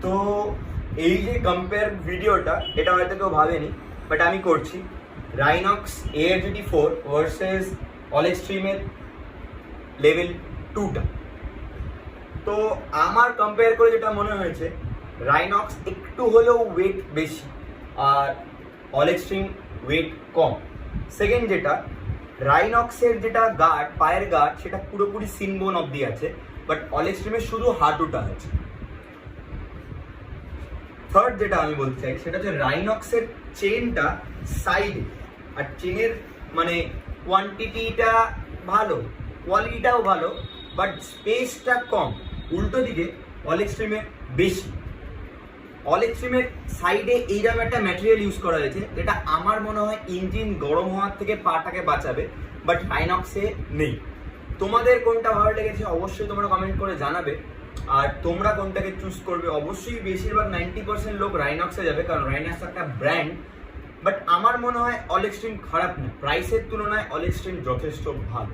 তো এই যে কম্পেয়ার ভিডিওটা, এটা হয়তো কেউ ভাবেনি, বাট আমি করছি। রাইনক্স এয়ার GT4 ভার্সেস অলেক্সট্রিমের লেভেল 2টা। তো আমার কম্পেয়ার করে যেটা মনে হয়েছে, রাইনক্স একটু হলেও ওয়েট বেশি আর অলেক্সট্রিম ওয়েট কম। সেকেন্ড যেটা, রাইনক্সের যেটা গার্ড, পায়ের গার্ড, সেটা পুরোপুরি সিনবোন অবধি আছে, বাট অলেক্সট্রিমের শুধু হাঁটুটা আছে। থার্ড যেটা আমি বলতে চাই সেটা হচ্ছে রাইনক্সের চেনটা সাইডে, আর চেনের মানে কোয়ান্টিটিটা ভালো, কোয়ালিটিটাও ভালো, বাট স্পেসটা কম। উল্টো দিকে অলেক্সট্রিমের বেশি। অলেক্সট্রিমের সাইডে এইরকম একটা ম্যাটেরিয়াল ইউজ করা হয়েছে যেটা আমার মনে হয় ইঞ্জিন গরম হওয়ার থেকে পাটাকে বাঁচাবে, বাট রাইনক্সে নেই। তোমাদের কোনটা ভালো লেগেছে অবশ্যই তোমরা কমেন্ট করে জানাবে, আর তোমরা কোনটাকে চুজ করবে। অবশ্যই বেশিরভাগ 90% লোক রাইনক্সে যাবে, কারণ রাইনক্স একটা ব্র্যান্ড। বাট আমার মনে হয় অলেক্সট্রিম খারাপ না, প্রাইসের তুলনায় অলেক্সট্রিম যথেষ্ট ভালো।